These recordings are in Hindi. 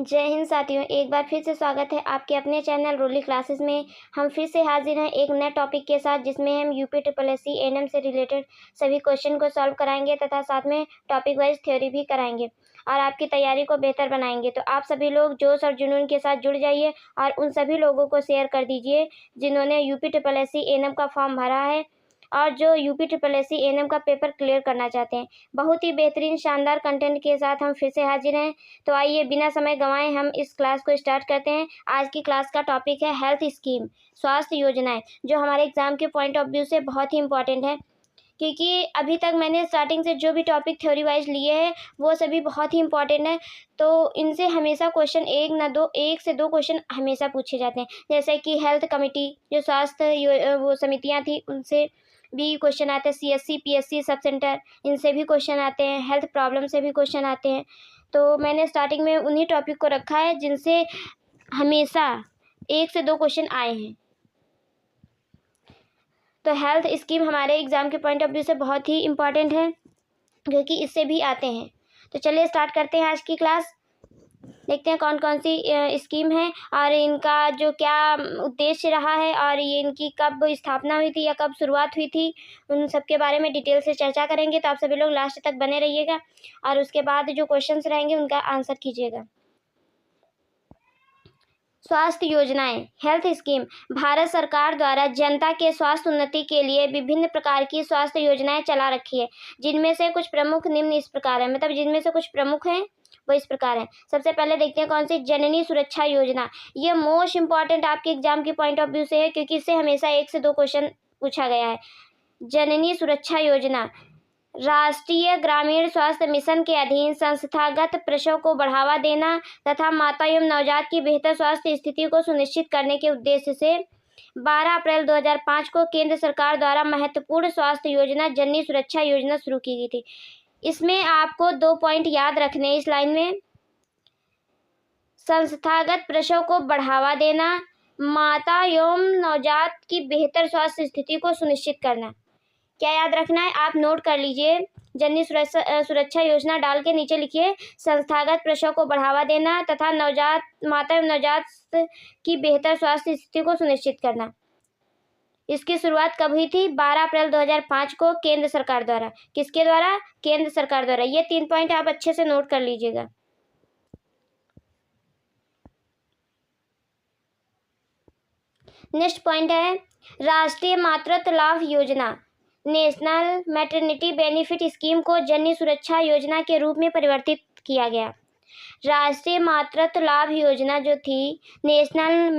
जय हिंद साथियों, एक बार फिर से स्वागत है आपके अपने चैनल रोली क्लासेस में। हम फिर से हाजिर हैं एक नए टॉपिक के साथ, जिसमें हम UP triple S C ANM से रिलेटेड सभी क्वेश्चन को सॉल्व कराएंगे तथा साथ में टॉपिक वाइज थ्योरी भी कराएंगे और आपकी तैयारी को बेहतर बनाएंगे। तो आप सभी लोग जोश और जुनून के साथ जुड़ जाइए और उन सभी लोगों को शेयर कर दीजिए जिन्होंने UP triple S C ANM का फॉर्म भरा है और जो UP triple S C ANM का पेपर क्लियर करना चाहते हैं। बहुत ही बेहतरीन शानदार कंटेंट के साथ हम फिर से हाजिर हैं। तो आइए बिना समय गंवाए हम इस क्लास को स्टार्ट करते हैं। आज की क्लास का टॉपिक है हेल्थ स्कीम, स्वास्थ्य योजनाएं, जो हमारे एग्जाम के पॉइंट ऑफ व्यू से बहुत ही इंपॉर्टेंट है, क्योंकि अभी तक मैंने स्टार्टिंग से जो भी टॉपिक थ्योरी वाइज लिए हैं वो सभी बहुत ही इंपॉर्टेंट है। तो इनसे हमेशा क्वेश्चन एक से दो क्वेश्चन हमेशा पूछे जाते हैं, जैसे कि हेल्थ कमेटी, जो स्वास्थ्य वो समितियां थी, उनसे भी क्वेश्चन आते हैं। सीएससी पीएससी सब सेंटर, इनसे भी क्वेश्चन आते हैं। हेल्थ प्रॉब्लम से भी क्वेश्चन आते हैं। तो मैंने स्टार्टिंग में उन्हीं टॉपिक को रखा है जिनसे हमेशा एक से दो क्वेश्चन आए हैं। तो हेल्थ स्कीम हमारे एग्जाम के पॉइंट ऑफ व्यू से बहुत ही इम्पॉर्टेंट है, क्योंकि इससे भी आते हैं। तो चलिए स्टार्ट करते हैं आज की क्लास। देखते हैं कौन कौन सी स्कीम है और इनका जो क्या उद्देश्य रहा है और ये इनकी कब स्थापना हुई थी या कब शुरुआत हुई थी, उन सब के बारे में डिटेल से चर्चा करेंगे। तो आप सभी लोग लास्ट तक बने रहिएगा और उसके बाद जो क्वेश्चंस रहेंगे उनका आंसर कीजिएगा। स्वास्थ्य योजनाएं, हेल्थ स्कीम, भारत सरकार द्वारा जनता के स्वास्थ्य उन्नति के लिए विभिन्न प्रकार की स्वास्थ्य योजनाएं चला रखी है, जिनमें से कुछ प्रमुख निम्न इस प्रकार है। मतलब जिनमें से कुछ प्रमुख हैं वो इस प्रकार है। सबसे पहले देखते हैं कौन सी, जननी सुरक्षा योजना। ये मोस्ट इंपॉर्टेंट आपके एग्जाम के पॉइंट ऑफ व्यू से है, क्योंकि इससे हमेशा एक से दो क्वेश्चन पूछा गया है। जननी सुरक्षा योजना राष्ट्रीय ग्रामीण स्वास्थ्य मिशन के अधीन संस्थागत प्रसव को बढ़ावा देना तथा माता एवं नवजात की बेहतर स्वास्थ्य स्थिति को सुनिश्चित करने के उद्देश्य से 12 अप्रैल 2005 को केंद्र सरकार द्वारा महत्वपूर्ण स्वास्थ्य योजना जननी सुरक्षा योजना शुरू की गई थी। इसमें आपको 2 पॉइंट याद रखने इस लाइन में। संस्थागत प्रसव को बढ़ावा देना, माता एवं नवजात की बेहतर स्वास्थ्य स्थिति को सुनिश्चित करना। क्या याद रखना है, आप नोट कर लीजिए। जननी सुरक्षा योजना डाल के नीचे लिखिए संस्थागत प्रसव को बढ़ावा देना तथा माता एवं नवजात की बेहतर स्वास्थ्य स्थिति को सुनिश्चित करना। इसकी शुरुआत कब हुई थी? 12 अप्रैल 2005 को केंद्र सरकार द्वारा। किसके द्वारा? केंद्र सरकार द्वारा। ये 3 पॉइंट आप अच्छे से नोट कर लीजिएगा। नेक्स्ट पॉइंट है राष्ट्रीय मातृत्व लाभ योजना, नेशनल मैटरनिटी बेनिफिट स्कीम को जननी सुरक्षा योजना के रूप में परिवर्तित किया गया। राष्ट्रीय मातृत्व लाभ योजना जो थी, नेशनल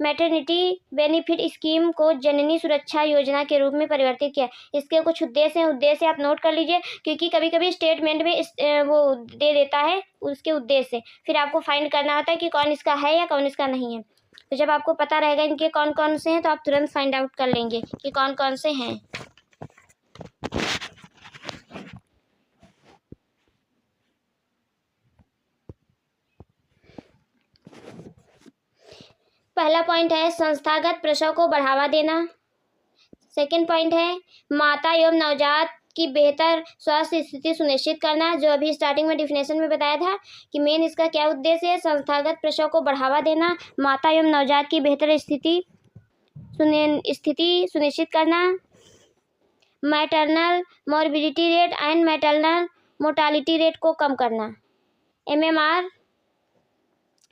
मैटरनिटी बेनिफिट स्कीम को जननी सुरक्षा योजना के रूप में परिवर्तित किया। इसके कुछ उद्देश्य हैं, उद्देश्य आप नोट कर लीजिए, क्योंकि कभी कभी स्टेटमेंट में वो दे देता है उसके उद्देश्य, फिर आपको फाइंड करना होता है कि कौन इसका है या कौन इसका नहीं है। तो जब आपको पता रहेगा इनके कौन कौन से हैं, तो आप तुरंत फाइंड आउट कर लेंगे कि कौन कौन से हैं। पहला पॉइंट है संस्थागत प्रसव को बढ़ावा देना। सेकंड पॉइंट है माता एवं नवजात की बेहतर स्वास्थ्य स्थिति सुनिश्चित करना, जो अभी स्टार्टिंग में डिफिनेशन में बताया था कि मेन इसका क्या उद्देश्य है। संस्थागत प्रसव को बढ़ावा देना, माता एवं नवजात की बेहतर स्थिति सुनिश्चित करना। Maternal morbidity rate and maternal mortality rate को कम करना। MMR,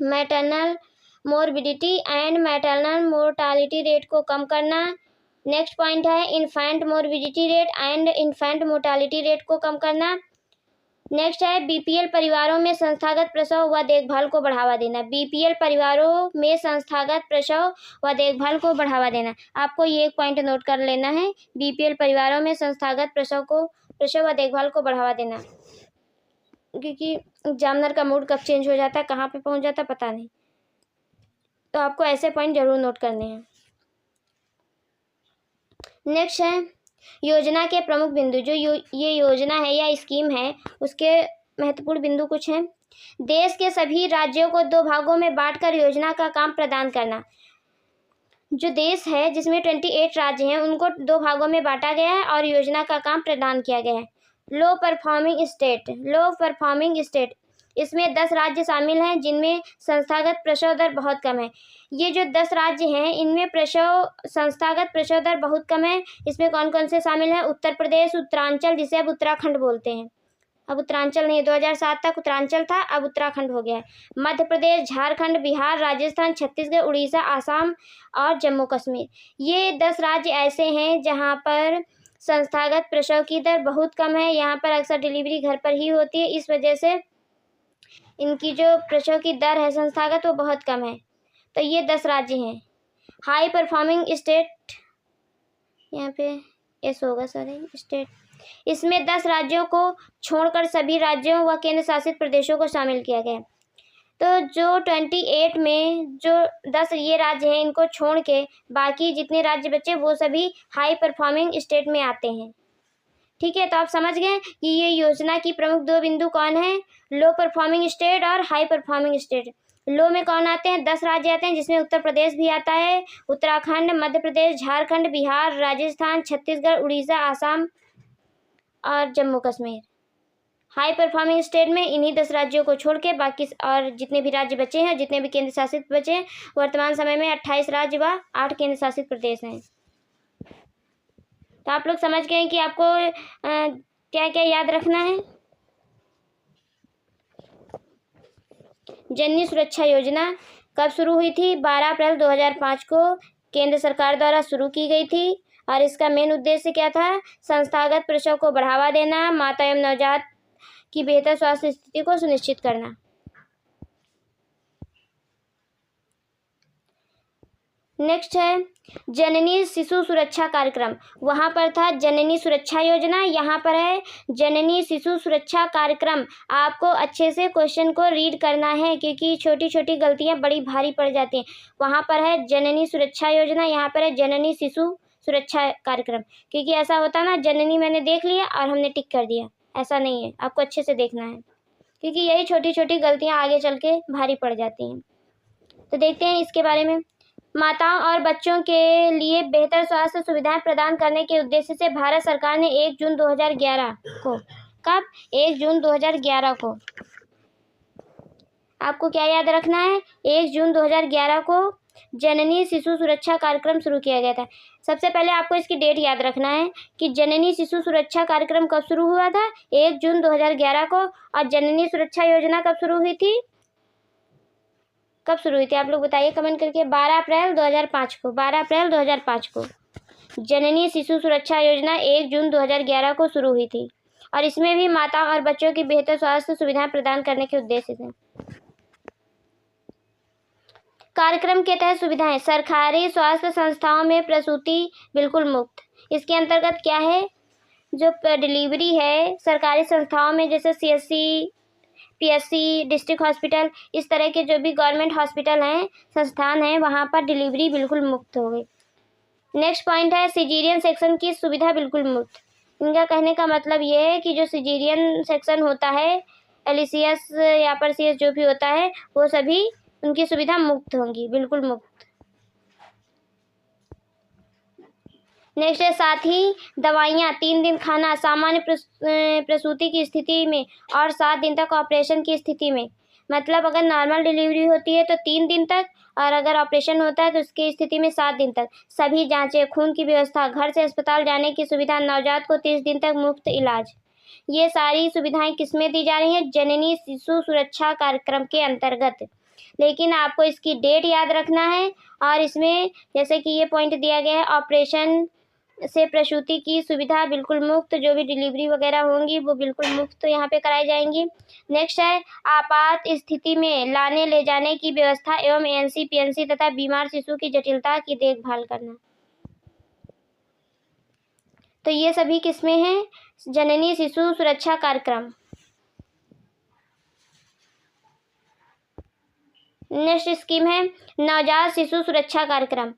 maternal morbidity and maternal mortality rate को कम करना। नेक्स्ट पॉइंट है infant morbidity rate and infant mortality rate को कम करना। नेक्स्ट है BPL परिवारों में संस्थागत प्रसव व देखभाल को बढ़ावा देना। BPL परिवारों में संस्थागत प्रसव व देखभाल को बढ़ावा देना। आपको ये एक पॉइंट नोट कर लेना है, BPL परिवारों में संस्थागत प्रसव व देखभाल को बढ़ावा देना, क्योंकि एग्जामिनर का मूड कब चेंज हो जाता है, कहाँ पे पहुँच जाता है पता नहीं। तो आपको ऐसे पॉइंट जरूर नोट करने हैं। नेक्स्ट है योजना के प्रमुख बिंदु। जो ये योजना है या स्कीम है, उसके महत्वपूर्ण बिंदु कुछ हैं। देश के सभी राज्यों को 2 भागों में बांटकर योजना का काम प्रदान करना। जो देश है जिसमें 28 राज्य हैं, उनको 2 भागों में बांटा गया है और योजना का काम प्रदान किया गया है। लो परफॉर्मिंग स्टेट इसमें 10 राज्य शामिल हैं जिनमें संस्थागत प्रसव दर बहुत कम है। ये जो 10 राज्य हैं इनमें संस्थागत प्रसव दर बहुत कम है। इसमें कौन कौन से शामिल हैं? उत्तर प्रदेश, उत्तरांचल जिसे अब उत्तराखंड बोलते हैं, अब उत्तरांचल नहीं, 2007 तक उत्तरांचल था, अब उत्तराखंड हो गया है। मध्य प्रदेश, झारखंड, बिहार, राजस्थान, छत्तीसगढ़, उड़ीसा, आसाम और जम्मू कश्मीर। ये 10 राज्य ऐसे हैं जहाँ पर संस्थागत प्रसव की दर बहुत कम है। यहाँ पर अक्सर डिलीवरी घर पर ही होती है, इस वजह से इनकी जो प्रसव की दर है संस्थागत वो बहुत कम है। तो ये 10 राज्य हैं। हाई परफॉर्मिंग स्टेट, यहाँ पे एस होगा सॉरी स्टेट, इसमें 10 राज्यों को छोड़कर सभी राज्यों व केंद्र शासित प्रदेशों को शामिल किया गया है। तो जो 28 में जो 10 ये राज्य हैं इनको छोड़ के बाकी जितने राज्य बचे वो सभी हाई परफॉर्मिंग स्टेट में आते हैं। ठीक है, तो आप समझ गए कि ये योजना की प्रमुख 2 बिंदु कौन है? लो परफॉर्मिंग स्टेट और हाई परफॉर्मिंग स्टेट। लो में कौन आते हैं? 10 राज्य आते हैं जिसमें उत्तर प्रदेश भी आता है, उत्तराखंड, मध्य प्रदेश, झारखंड, बिहार, राजस्थान, छत्तीसगढ़, उड़ीसा, आसाम और Jammu Kashmir. High performing state में इन्हीं 10 राज्यों को छोड़ के बाकी और जितने भी राज्य बचे हैं, जितने भी केंद्र शासित बचे हैं, वर्तमान समय में 28 राज्य व 8 केंद्र शासित प्रदेश हैं। तो आप लोग समझ गए कि आपको क्या क्या याद रखना है। जननी सुरक्षा योजना कब शुरू हुई थी? 12 अप्रैल 2005 को केंद्र सरकार द्वारा शुरू की गई थी और इसका मेन उद्देश्य क्या था? संस्थागत प्रसव को बढ़ावा देना, माता एवं नवजात की बेहतर स्वास्थ्य स्थिति को सुनिश्चित करना। नेक्स्ट है जननी शिशु सुरक्षा कार्यक्रम। वहाँ पर था जननी सुरक्षा योजना, यहाँ पर है जननी शिशु सुरक्षा कार्यक्रम। आपको अच्छे से क्वेश्चन को रीड करना है क्योंकि छोटी छोटी गलतियाँ बड़ी भारी पड़ जाती हैं। वहाँ पर है जननी सुरक्षा योजना, यहाँ पर है जननी शिशु सुरक्षा कार्यक्रम। क्योंकि ऐसा होता ना, जननी मैंने देख लिया और हमने टिक कर दिया, ऐसा नहीं है, आपको अच्छे से देखना है क्योंकि यही छोटी छोटी गलतियाँ आगे चल के भारी पड़ जाती हैं। तो देखते हैं इसके बारे में। माताओं और बच्चों के लिए बेहतर स्वास्थ्य सुविधाएं प्रदान करने के उद्देश्य से भारत सरकार ने 1 जून 2011 को, कब? 1 जून 2011 को, आपको क्या याद रखना है? 1 जून 2011 को जननी शिशु सुरक्षा कार्यक्रम शुरू किया गया था। सबसे पहले आपको इसकी डेट याद रखना है कि जननी शिशु सुरक्षा कार्यक्रम कब शुरू हुआ था? 1 जून 2011 को। और जननी सुरक्षा योजना कब शुरू हुई थी? कब शुरू हुई थी आप लोग बताइए कमेंट करके। 12 अप्रैल 2005 को, 12 अप्रैल 2005 को जननी शिशु सुरक्षा योजना 1 जून 2011 को शुरू हुई थी और इसमें भी माताओं और बच्चों की बेहतर स्वास्थ्य सुविधाएं प्रदान करने के उद्देश्य से। कार्यक्रम के तहत सुविधाएं, सरकारी स्वास्थ्य संस्थाओं में प्रसूति बिल्कुल मुफ्त। इसके अंतर्गत क्या है? जो डिलीवरी है सरकारी संस्थाओं में, जैसे CSC, PSC, डिस्ट्रिक्ट हॉस्पिटल, इस तरह के जो भी गवर्नमेंट हॉस्पिटल हैं, संस्थान हैं, वहाँ पर डिलीवरी बिल्कुल मुफ्त हो गई। नेक्स्ट पॉइंट है सिजेरियन सेक्शन की सुविधा बिल्कुल मुफ्त। इनका कहने का मतलब ये है कि जो सिजेरियन सेक्शन होता है, LCS या पर CS जो भी होता है, वो सभी उनकी सुविधा मुफ्त होंगी, बिल्कुल मुफ्त। नेक्स्ट है साथ ही दवाइयाँ, 3 दिन खाना सामान्य प्रसूति की स्थिति में और 7 दिन तक ऑपरेशन की स्थिति में। मतलब अगर नॉर्मल डिलीवरी होती है तो 3 दिन तक, और अगर ऑपरेशन होता है तो उसकी स्थिति में 7 दिन तक। सभी जांचें, खून की व्यवस्था, घर से अस्पताल जाने की सुविधा, नवजात को 30 दिन तक मुफ्त इलाज। ये सारी सुविधाएं किसमें दी जा रही हैं? जननी शिशु सुरक्षा कार्यक्रम के अंतर्गत। लेकिन आपको इसकी डेट याद रखना है और इसमें जैसे कि ये पॉइंट दिया गया है, ऑपरेशन से प्रसूति की सुविधा बिल्कुल मुफ्त, जो भी डिलीवरी वगैरह होंगी वो बिल्कुल मुफ्त यहाँ पे कराई जाएंगी। नेक्स्ट है आपात स्थिति में लाने ले जाने की व्यवस्था एवं NC-PNC तथा बीमार शिशु की जटिलता की देखभाल करना। तो ये सभी किसमें है? जननी शिशु सुरक्षा कार्यक्रम। नेक्स्ट स्कीम है नवजात शिशु सुरक्षा कार्यक्रम।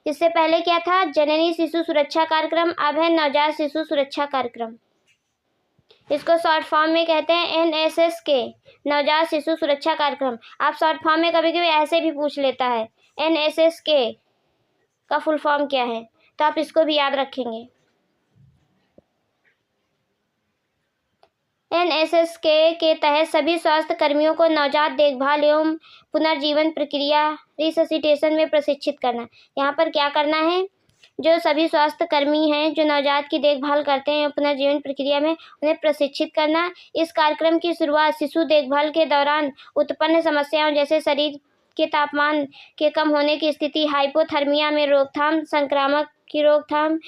इससे पहले क्या था? जननी शिशु सुरक्षा कार्यक्रम, अब है नवजात शिशु सुरक्षा कार्यक्रम। इसको शॉर्ट फॉर्म में कहते हैं NSSK, नवजात शिशु सुरक्षा कार्यक्रम। आप शॉर्ट फॉर्म में कभी कभी ऐसे भी पूछ लेता है NSSK का फुल फॉर्म क्या है, तो आप इसको भी याद रखेंगे। एनएसएस के तहत सभी स्वास्थ्य कर्मियों को नवजात देखभाल एवं पुनर्जीवन प्रक्रिया रिससिटेशन में प्रशिक्षित करना। यहाँ पर क्या करना है, जो सभी स्वास्थ्य कर्मी हैं जो नवजात की देखभाल करते हैं पुनर्जीवन प्रक्रिया में, उन्हें प्रशिक्षित करना। इस कार्यक्रम की शुरुआत शिशु देखभाल के दौरान उत्पन्न समस्याओं जैसे शरीर के तापमान के कम होने की स्थिति, हाइपोथर्मिया में रोकथाम, संक्रामक की रोकथाम,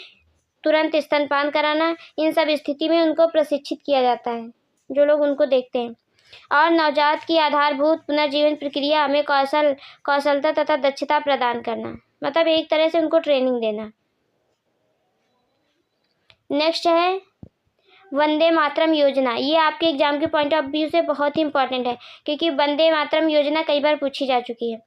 तुरंत स्तनपान कराना, इन सब स्थिति में उनको प्रशिक्षित किया जाता है जो लोग उनको देखते हैं। और नवजात की आधारभूत पुनर्जीवन प्रक्रिया में कौशलता तथा दक्षता प्रदान करना, मतलब एक तरह से उनको ट्रेनिंग देना। नेक्स्ट है वंदे मातरम योजना। ये आपके एग्जाम के पॉइंट ऑफ व्यू से बहुत ही इंपॉर्टेंट है क्योंकि वंदे मातरम योजना कई बार पूछी जा चुकी है।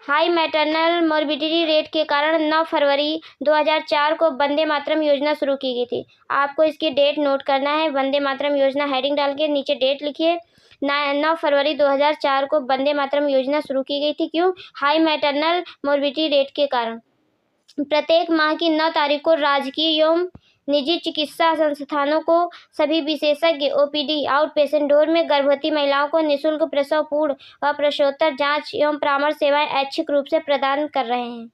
हाई मैटरनल मोर्बिडिटी रेट के कारण 9 फरवरी 2004 को वंदे मातरम योजना शुरू की गई थी। आपको इसकी डेट नोट करना है। वंदे मातरम योजना हेडिंग डाल के नीचे डेट लिखिए। 9 फरवरी 2004 को वंदे मातरम योजना शुरू की गई थी। क्यों? हाई मैटरनल मोर्बिडिटी रेट के कारण। प्रत्येक माह की 9 तारीख को राजकीय एवं निजी चिकित्सा संस्थानों को सभी विशेषज्ञ ओपीडी आउट पेशेंट डोर में गर्भवती महिलाओं को निःशुल्क प्रसव पूर्व व प्रसवोत्तर जांच एवं परामर्श सेवाएं ऐच्छिक रूप से प्रदान कर रहे हैं।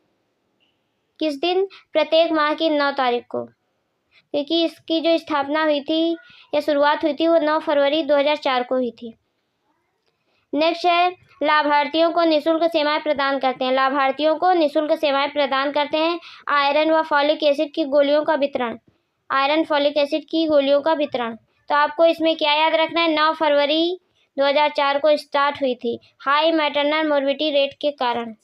किस दिन? प्रत्येक माह की 9 तारीख को, क्योंकि इसकी जो स्थापना हुई थी या शुरुआत हुई थी वो 9 फरवरी 2004 को हुई थी। नेक्स्ट है लाभार्थियों को निःशुल्क सेवाएं प्रदान करते हैं। लाभार्थियों को निःशुल्क सेवाएं प्रदान करते हैं। आयरन व फॉलिक एसिड की गोलियों का वितरण। आयरन फॉलिक एसिड की गोलियों का वितरण। तो आपको इसमें क्या याद रखना है? 9 फरवरी 2004 को स्टार्ट हुई थी हाई मैटरनल मोर्बिडिटी रेट के कारण।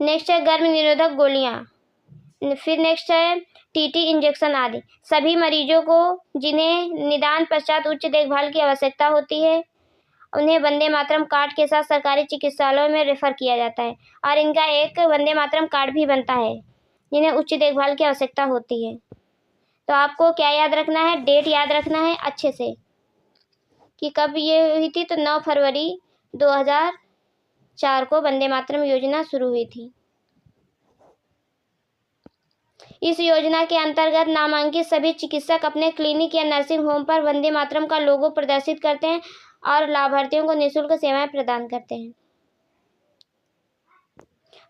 नेक्स्ट है गर्भ निरोधक गोलियां। फिर नेक्स्ट है टीटी इंजेक्शन आदि। सभी मरीजों को जिन्हें निदान पश्चात उच्च देखभाल की आवश्यकता होती है उन्हें वंदे मातरम कार्ड के साथ सरकारी चिकित्सालयों में रेफर किया जाता है और इनका एक वंदे मातरम कार्ड भी बनता है जिन्हें उच्च देखभाल की आवश्यकता होती है। तो आपको क्या याद रखना है? डेट याद रखना है अच्छे से कि कब ये हुई थी। तो 9 फरवरी 2004 को वंदे मातरम योजना शुरू हुई थी। इस योजना के अंतर्गत नामांकित सभी चिकित्सक अपने क्लिनिक या नर्सिंग होम पर वंदे मातरम का लोगो प्रदर्शित करते हैं और लाभार्थियों को निःशुल्क सेवाएं प्रदान करते हैं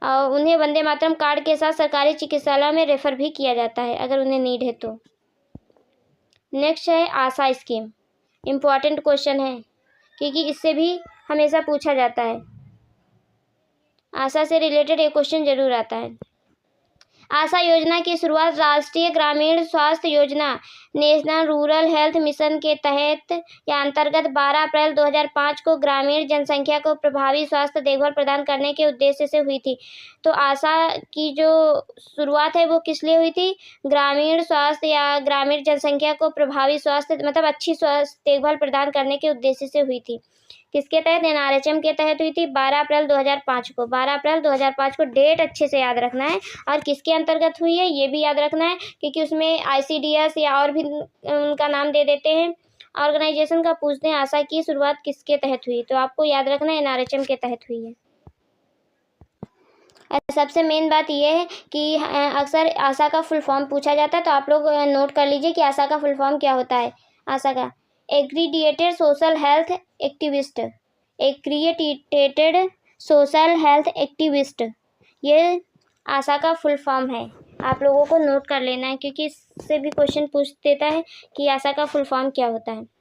और उन्हें वंदे मातरम कार्ड के साथ सरकारी चिकित्सालय में रेफर भी किया जाता है अगर उन्हें नीड है तो। नेक्स्ट है आशा स्कीम। इम्पॉर्टेंट क्वेश्चन है क्योंकि इससे भी हमेशा पूछा जाता है। आशा से रिलेटेड एक क्वेश्चन जरूर आता है। आशा योजना की शुरुआत राष्ट्रीय ग्रामीण स्वास्थ्य योजना नेशनल रूरल हेल्थ मिशन के तहत या अंतर्गत 12 अप्रैल 2005 को ग्रामीण जनसंख्या को प्रभावी स्वास्थ्य देखभाल प्रदान करने के उद्देश्य से हुई थी। तो आशा की जो शुरुआत है वो किस लिए हुई थी? ग्रामीण स्वास्थ्य या ग्रामीण जनसंख्या को प्रभावी स्वास्थ्य मतलब अच्छी स्वास्थ्य देखभाल प्रदान करने के उद्देश्य से हुई थी। किसके तहत? एनआरएचएम के तहत हुई थी 12 अप्रैल 2005 को। 12 अप्रैल 2005 को डेट अच्छे से याद रखना है और किसके अंतर्गत हुई है ये भी याद रखना है क्योंकि उसमें आईसीडीएस या और भी उनका नाम दे देते हैं ऑर्गेनाइजेशन का, पूछते हैं आशा की शुरुआत किसके तहत हुई। तो आपको याद रखना है एनआरएचएम के तहत हुई है। सबसे मेन बात यह है कि अक्सर आशा का फुल फॉर्म पूछा जाता है तो आप लोग नोट कर लीजिए कि आशा का फुल फॉर्म क्या होता है। आशा का accredited social health activist. Accredited social health activist ये आशा का फुल फॉर्म है। आप लोगों को नोट कर लेना है क्योंकि इससे भी क्वेश्चन पूछ देता है कि आशा का फुल फॉर्म क्या होता है।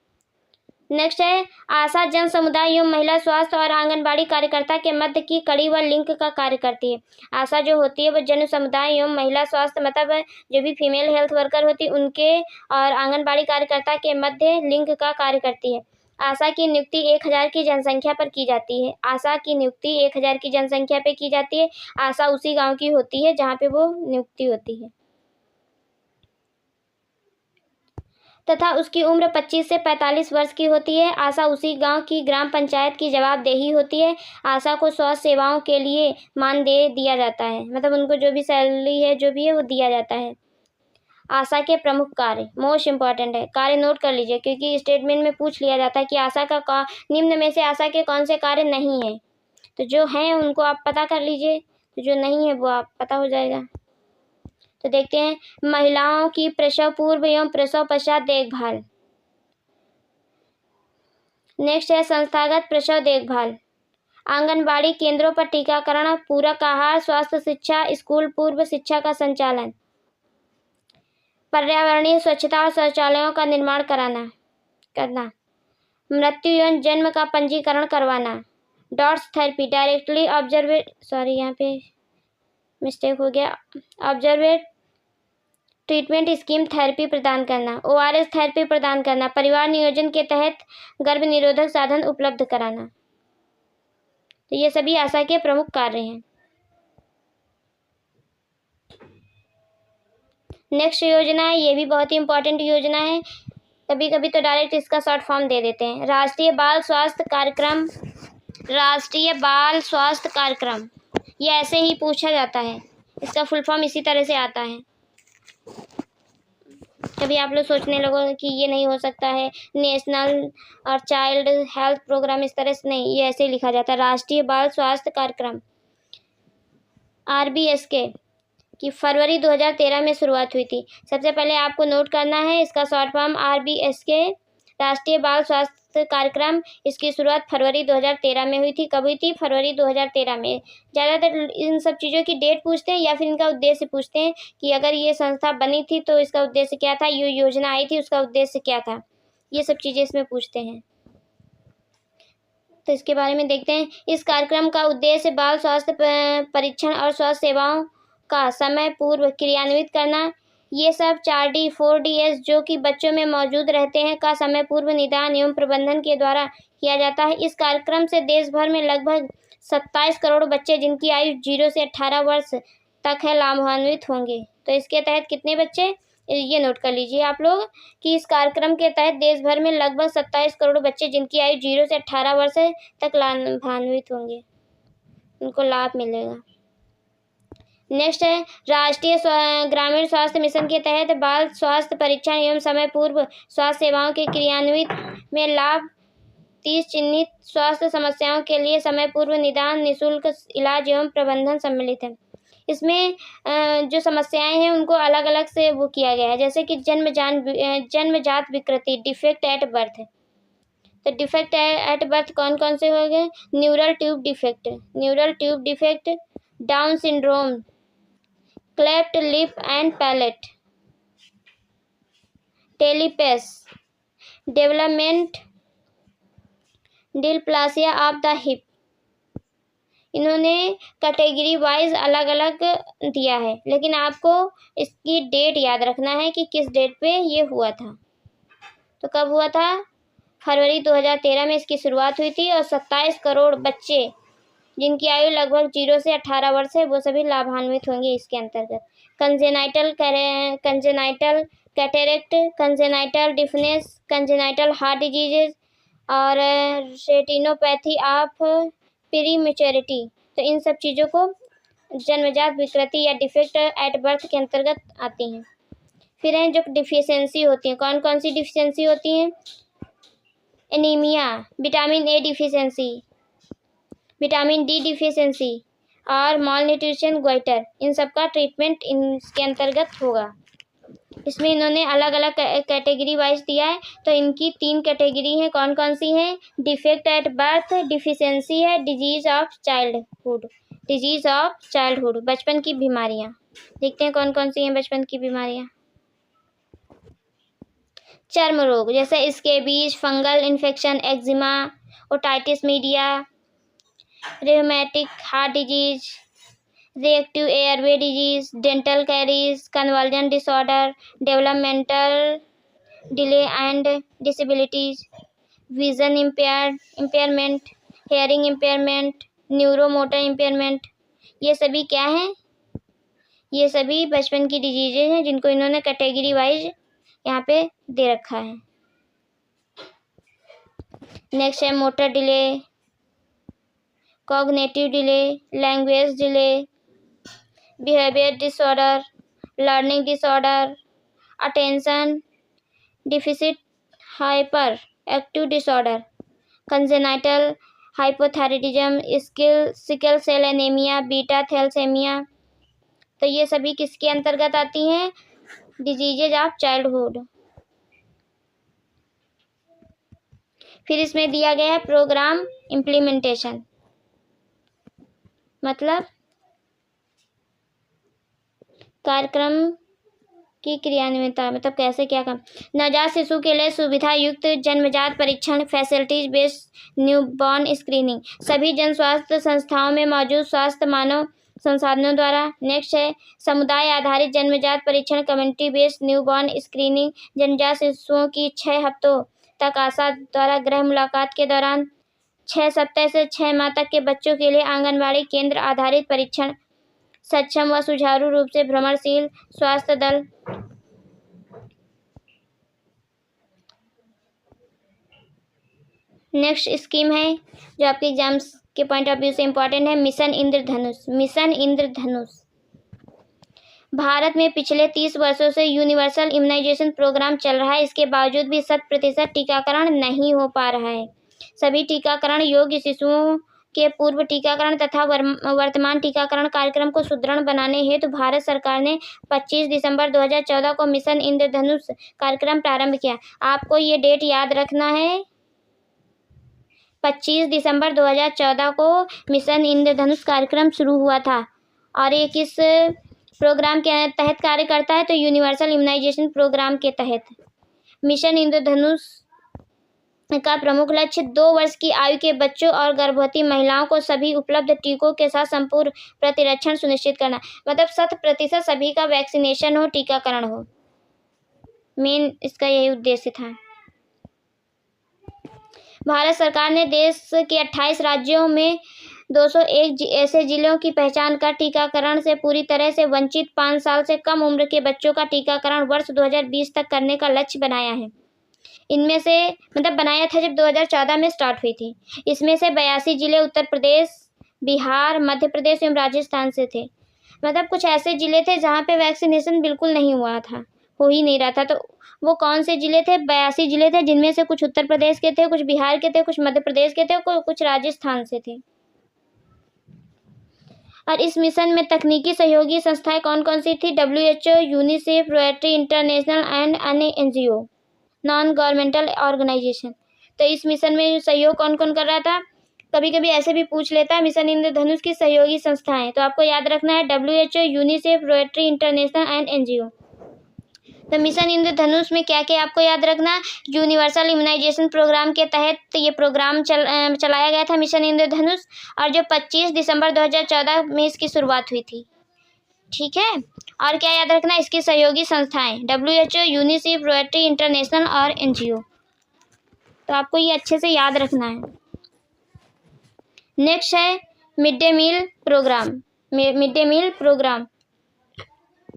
नेक्स्ट है आशा जन समुदाय एवं महिला स्वास्थ्य और आंगनबाड़ी कार्यकर्ता के मध्य की कड़ी व लिंक का कार्य करती है। आशा जो होती है वो जन समुदाय एवं महिला स्वास्थ्य मतलब जो भी फीमेल हेल्थ वर्कर होती है उनके और आंगनबाड़ी कार्यकर्ता के मध्य लिंक का कार्य करती है। आशा की नियुक्ति 1000 की जनसंख्या पर की जाती है। आशा की नियुक्ति 1000 की जनसंख्या पे की जाती है। आशा उसी गाँव की होती है जहाँ पे वो नियुक्ति होती है तथा उसकी उम्र 25 से 45 वर्ष की होती है। आशा उसी गांव की ग्राम पंचायत की जवाबदेही होती है। आशा को स्वास्थ्य सेवाओं के लिए मानदेय दिया जाता है मतलब उनको जो भी सैलरी है जो भी है वो दिया जाता है। आशा के प्रमुख कार्य मोस्ट इम्पॉर्टेंट है, कार्य नोट कर लीजिए क्योंकि स्टेटमेंट में पूछ लिया जाता है कि आशा का निम्न में से आशा के कौन से कार्य नहीं है। तो जो हैं उनको आप पता कर लीजिए, तो जो नहीं है वो आप पता हो जाएगा। तो देखते हैं महिलाओं की प्रसव पूर्व एवं प्रसव पश्चात देखभाल। नेक्स्ट है संस्थागत प्रसव देखभाल, आंगनबाड़ी केंद्रों पर टीकाकरण, पूरक आहार, स्वास्थ्य शिक्षा, स्कूल पूर्व शिक्षा का संचालन, पर्यावरणीय स्वच्छता और शौचालयों का निर्माण करना, मृत्यु एवं जन्म का पंजीकरण करवाना, डॉट्स थेरेपी, डायरेक्टली यहाँ पे मिस्टेक हो गया, ऑब्जर्वेट ट्रीटमेंट स्कीम थेरेपी प्रदान करना, ORS थेरेपी प्रदान करना, परिवार नियोजन के तहत गर्भ निरोधक साधन उपलब्ध कराना। तो ये सभी आशा के प्रमुख कार्य हैं। नेक्स्ट योजना है, ये भी बहुत ही इंपॉर्टेंट योजना है, कभी कभी तो डायरेक्ट इसका शॉर्ट फॉर्म दे देते हैं। राष्ट्रीय बाल स्वास्थ्य कार्यक्रम, राष्ट्रीय बाल स्वास्थ्य कार्यक्रम, ये ऐसे ही पूछा जाता है, इसका फुल फॉर्म इसी तरह से आता है। कभी आप लोग सोचने लगो कि ये नहीं हो सकता है, नेशनल और चाइल्ड हेल्थ प्रोग्राम, इस तरह से नहीं, ये ऐसे ही लिखा जाता है, राष्ट्रीय बाल स्वास्थ्य कार्यक्रम। RBSK की फरवरी 2013 में शुरुआत हुई थी। सबसे पहले आपको नोट करना है इसका शॉर्ट फॉर्म RBSK, राष्ट्रीय बाल स्वास्थ्य कार्यक्रम। इसकी शुरुआत फरवरी 2013 में हुई थी। कब हुई थी? फरवरी 2013 में। ज़्यादातर इन सब चीज़ों की डेट पूछते हैं या फिर इनका उद्देश्य पूछते हैं कि अगर ये संस्था बनी थी तो इसका उद्देश्य क्या था, ये योजना आई थी उसका उद्देश्य क्या था, ये सब चीज़ें इसमें पूछते हैं। तो इसके बारे में देखते हैं। इस कार्यक्रम का उद्देश्य बाल स्वास्थ्य परीक्षण और स्वास्थ्य सेवाओं का समय पूर्व क्रियान्वित करना, ये सब 4D 4DS जो कि बच्चों में मौजूद रहते हैं का समय पूर्व निदान एवं प्रबंधन के द्वारा किया जाता है। इस कार्यक्रम से देश भर में लगभग 27 करोड़ बच्चे जिनकी आयु 0 से 18 वर्ष तक है लाभान्वित होंगे। तो इसके तहत कितने बच्चे, ये नोट कर लीजिए आप लोग कि इस कार्यक्रम के तहत देश भर में लगभग 27 करोड़ बच्चे जिनकी आयु 0 से 18 वर्ष तक लाभान्वित होंगे, उनको लाभ मिलेगा। नेक्स्ट है राष्ट्रीय ग्रामीण स्वास्थ्य मिशन के तहत बाल स्वास्थ्य परीक्षण एवं समय पूर्व स्वास्थ्य सेवाओं के क्रियान्वित में लाभ 30 चिन्हित स्वास्थ्य समस्याओं के लिए समय पूर्व निदान, निःशुल्क इलाज एवं प्रबंधन सम्मिलित है। इसमें जो समस्याएं हैं उनको अलग अलग से वो किया गया है, जैसे कि जन्मजात विकृति, डिफेक्ट एट बर्थ। तो डिफेक्ट एट बर्थ कौन कौन से हो गए? Neural tube defect, Down syndrome, cleft lip and palate, talipes, development dysplasia of the hip. इन्होंने कैटेगरी वाइज अलग अलग दिया है, लेकिन आपको इसकी डेट याद रखना है कि किस डेट पे ये हुआ था। तो कब हुआ था? फरवरी 2013 में इसकी शुरुआत हुई थी और 27 करोड़ बच्चे जिनकी आयु लगभग 0 से 18 वर्ष है वो सभी लाभान्वित होंगे इसके अंतर्गत। Congenital cataract, congenital deafness, congenital heart diseases और रेटिनोपैथी ऑफ प्री मैच्योरिटी। तो इन सब चीज़ों को जन्मजात विकृति या डिफेक्ट एट बर्थ के अंतर्गत आती हैं। फिर हैं जो डिफिशियंसी होती हैं, कौन कौन सी डिफिशियंसी होती हैं? Anaemia, vitamin A deficiency, vitamin D deficiency और मॉल न्यूट्रिशन ग्वाइटर, इन सब का ट्रीटमेंट इनके अंतर्गत होगा। इसमें इन्होंने अलग अलग कैटेगरी वाइज दिया है। तो इनकी 3 कैटेगरी हैं, कौन कौन सी हैं? डिफेक्ट एट बर्थ, डिफिशियंसी है, डिजीज ऑफ चाइल्डहुड, बचपन की बीमारियां। देखते हैं कौन कौन सी हैं बचपन की बीमारियां। चर्म रोग जैसे scabies, fungal infection, eczema, otitis media, rheumatic heart disease, reactive airway disease, dental caries, conversion disorder, developmental delay and disabilities, vision impairment, hearing impairment, neuromotor impairment, ये सभी क्या हैं? ये सभी बचपन की डिजीजेज हैं जिनको इन्होंने कैटेगरी वाइज यहाँ पे दे रखा है। नेक्स्ट है motor delay, cognitive delay, language delay, behaviour disorder, learning disorder, attention deficit hyper active disorder, congenital hypothyroidism, sickle cell anaemia, beta thalassaemia. तो ये सभी किसके अंतर्गत आती हैं? Diseases of childhood. फिर इसमें दिया गया है प्रोग्राम इम्प्लीमेंटेशन, मतलब कार्यक्रम की क्रियान्विता, मतलब कैसे क्या काम। नवजात शिशु के लिए सुविधा युक्त जन्मजात परीक्षण, फैसिलिटीज बेस्ड न्यूबॉर्न स्क्रीनिंग, सभी जन स्वास्थ्य संस्थाओं में मौजूद स्वास्थ्य मानव संसाधनों द्वारा। नेक्स्ट है समुदाय आधारित जन्मजात परीक्षण, कम्युनिटी बेस्ड न्यूबॉर्न स्क्रीनिंग, जन्मजात शिशुओं की 6 हफ्तों तक आशा द्वारा गृह मुलाकात के दौरान 6 सप्ताह से 6 माह तक के बच्चों के लिए आंगनबाड़ी केंद्र आधारित परीक्षण, सक्षम व सुचारू रूप से भ्रमणशील स्वास्थ्य दल। नेक्स्ट स्कीम है जो आपके एग्जाम्स के पॉइंट ऑफ व्यू से इम्पोर्टेंट है, मिशन इंद्रधनुष। मिशन इंद्रधनुष भारत में पिछले 30 वर्षों से यूनिवर्सल इम्यूनाइजेशन प्रोग्राम चल रहा है। इसके बावजूद भी 100% टीकाकरण नहीं हो पा रहा है। सभी टीकाकरण योग्य शिशुओं के पूर्व टीकाकरण तथा वर्तमान टीकाकरण कार्यक्रम को सुदृढ़ बनाने हेतु भारत सरकार ने 25 दिसंबर 2014 को मिशन इंद्रधनुष कार्यक्रम प्रारंभ किया। आपको ये डेट याद रखना है, 25 दिसंबर 2014 को मिशन इंद्रधनुष कार्यक्रम शुरू हुआ था। और ये किस प्रोग्राम के तहत कार्य करता है? तो यूनिवर्सल इम्यूनाइजेशन प्रोग्राम के तहत। मिशन इंद्रधनुष का प्रमुख लक्ष्य 2 वर्ष की आयु के बच्चों और गर्भवती महिलाओं को सभी उपलब्ध टीकों के साथ संपूर्ण प्रतिरक्षण सुनिश्चित करना, मतलब 100% सभी का वैक्सीनेशन हो, टीकाकरण हो। मेन इसका यही उद्देश्य था। भारत सरकार ने देश के 28 राज्यों में 201 ऐसे जिलों की पहचान कर टीकाकरण से पूरी तरह से वंचित 5 साल से कम उम्र के बच्चों का टीकाकरण वर्ष 2020 तक करने का लक्ष्य बनाया है। इनमें से मतलब बनाया था जब 2014 में स्टार्ट हुई थी। इसमें से 82 जिले उत्तर प्रदेश, बिहार, मध्य प्रदेश एवं राजस्थान से थे। मतलब कुछ ऐसे जिले थे जहाँ पे वैक्सीनेशन बिल्कुल नहीं हुआ था, हो ही नहीं रहा था। तो वो कौन से जिले थे? 82 जिले थे, जिनमें से कुछ उत्तर प्रदेश के थे, कुछ बिहार के थे, कुछ मध्य प्रदेश के थे, कुछ राजस्थान से थे। और इस मिशन में तकनीकी सहयोगी संस्थाएं कौन कौन सी थी? WHO, UNICEF, rotary international and अन्य NGO, नॉन गवर्नमेंटल ऑर्गेनाइजेशन। तो इस मिशन में सहयोग कौन कौन कर रहा था? कभी कभी ऐसे भी पूछ लेता है मिशन इंद्रधनुष की सहयोगी संस्थाएं, तो आपको याद रखना है WHO, UNICEF, rotary international and NGO। तो मिशन इंद्रधनुष में क्या क्या आपको याद रखना? यूनिवर्सल इम्यूनाइजेशन प्रोग्राम के तहत ये प्रोग्राम चलाया गया था मिशन इंद्रधनुष, और जो 25 दिसंबर 2014 में इसकी शुरुआत हुई थी। ठीक है, और क्या याद रखना? इसकी सहयोगी संस्थाएं WHO, यूनिसेफ, रोटरी इंटरनेशनल और NGO। तो आपको ये अच्छे से याद रखना है। नेक्स्ट है mid day meal programme. Mid day meal programme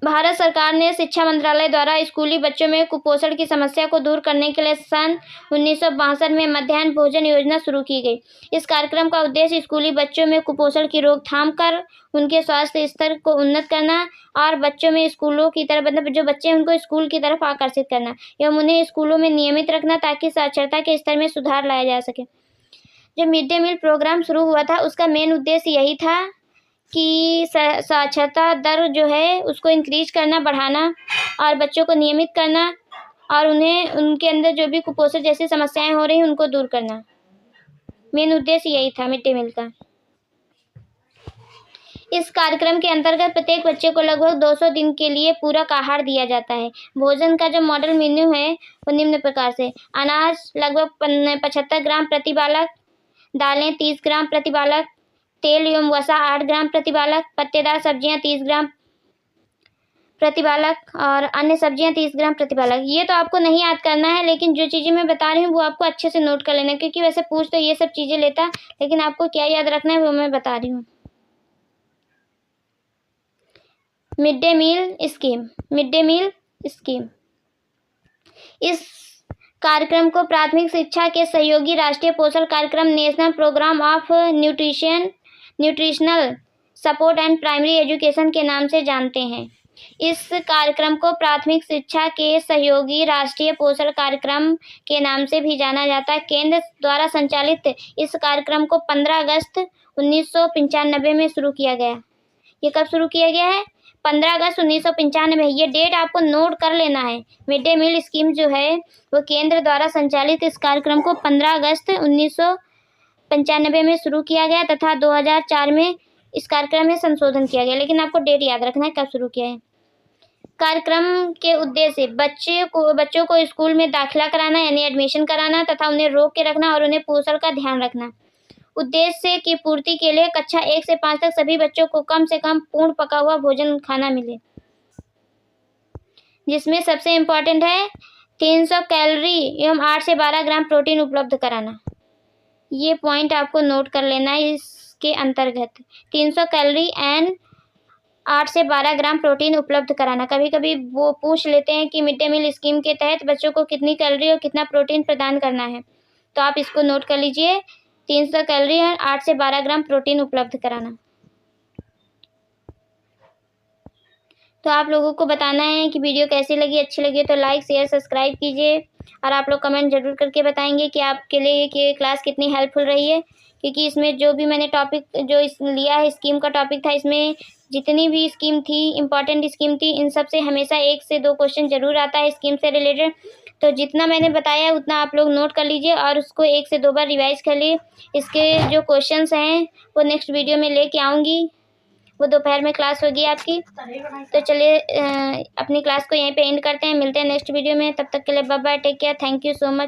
Bharat सरकार ने शिक्षा मंत्रालय द्वारा स्कूली बच्चों में कुपोषण की समस्या को दूर करने के लिए सन 1962 में मध्याह्न भोजन योजना शुरू की गई। इस कार्यक्रम का उद्देश्य स्कूली बच्चों में कुपोषण की रोकथाम कर उनके स्वास्थ्य स्तर को उन्नत करना और बच्चों में स्कूलों की तरफ, मतलब जो बच्चे हैं उनको स्कूल की तरफ आकर्षित करना एवं उन्हें स्कूलों में नियमित रखना ताकि साक्षरता के स्तर में सुधार लाया जा सके। जब मिड डे मील प्रोग्राम शुरू हुआ था उसका मेन उद्देश्य यही था कि साक्षरता दर जो है उसको इंक्रीज करना, बढ़ाना और बच्चों को नियमित करना और उन्हें उनके अंदर जो भी कुपोषण जैसी समस्याएं हो रही हैं उनको दूर करना। मेन उद्देश्य यही था मिड डे मील का। इस कार्यक्रम के अंतर्गत प्रत्येक बच्चे को लगभग 200 दिन के लिए पूरक आहार दिया जाता है। भोजन का जो मॉडल मेन्यू है वो निम्न प्रकार से: अनाज लगभग 75 ग्राम प्रति बालक, दालें 30 ग्राम प्रति बालक, तेल एवं वसा 8 ग्राम प्रति बालक, पत्तेदार सब्जियां 30 ग्राम प्रति बालक और अन्य सब्जियां 30 ग्राम प्रति बालक। ये तो आपको नहीं याद करना है, लेकिन जो चीज़ें मैं बता रही हूँ वो आपको अच्छे से नोट कर लेना, क्योंकि वैसे पूछ तो ये सब चीज़ें लेता, लेकिन आपको क्या याद रखना है वो मैं बता रही हूँ। Mid day meal scheme. Mid day meal scheme इस कार्यक्रम को प्राथमिक शिक्षा के सहयोगी राष्ट्रीय पोषण कार्यक्रम, national programme of nutritional support and primary education के नाम से जानते हैं। इस कार्यक्रम को प्राथमिक शिक्षा के सहयोगी राष्ट्रीय पोषण कार्यक्रम के नाम से भी जाना जाता है। केंद्र द्वारा संचालित इस कार्यक्रम को 15 अगस्त 1995 में शुरू किया गया। ये कब शुरू किया गया है? 15 अगस्त 1995, ये डेट आपको नोट कर लेना है। मिड डे मील स्कीम जो है वो केंद्र द्वारा संचालित इस कार्यक्रम को 15 अगस्त 1995 में शुरू किया गया तथा 2004 में इस कार्यक्रम में संशोधन किया गया, लेकिन आपको डेट याद रखना है कब शुरू किया है। कार्यक्रम के उद्देश्य बच्चों को स्कूल में दाखिला कराना यानी एडमिशन कराना तथा उन्हें रोक के रखना और उन्हें पोषण का ध्यान रखना। उद्देश्य की पूर्ति के लिए कक्षा 1 से 5 तक सभी बच्चों को कम से कम पूर्ण पका हुआ भोजन खाना मिले, जिसमें सबसे इम्पोर्टेंट है 300 कैलोरी एवं 8 से 12 ग्राम प्रोटीन उपलब्ध कराना। ये पॉइंट आपको नोट कर लेना है इसके अंतर्गत, 300 कैलोरी एंड 8 से 12 ग्राम प्रोटीन उपलब्ध कराना। कभी कभी वो पूछ लेते हैं कि मिड डे मील स्कीम के तहत बच्चों को कितनी कैलोरी और कितना प्रोटीन प्रदान करना है, तो आप इसको नोट कर लीजिए, 300 कैलोरी और 8 से 12 ग्राम प्रोटीन उपलब्ध कराना। तो आप लोगों को बताना है कि वीडियो कैसी लगी, अच्छी लगी तो लाइक शेयर सब्सक्राइब कीजिए और आप लोग कमेंट जरूर करके बताएंगे कि आपके लिए ये क्लास कितनी हेल्पफुल रही है, क्योंकि इसमें जो भी मैंने टॉपिक लिया है स्कीम का टॉपिक था, इसमें जितनी भी स्कीम थी इम्पॉर्टेंट स्कीम थी, इन सब से हमेशा 1 से 2 क्वेश्चन जरूर आता है स्कीम से रिलेटेड। तो जितना मैंने बताया उतना आप लोग नोट कर लीजिए और उसको 1 से 2 बार रिवाइज कर लिए। इसके जो क्वेश्चंस हैं वो नेक्स्ट वीडियो में लेके आऊँगी, वो दोपहर में क्लास होगी आपकी। तो चलिए अपनी क्लास को यहीं पे एंड करते हैं, मिलते हैं नेक्स्ट वीडियो में, तब तक के लिए bye bye, take care, thank you so much.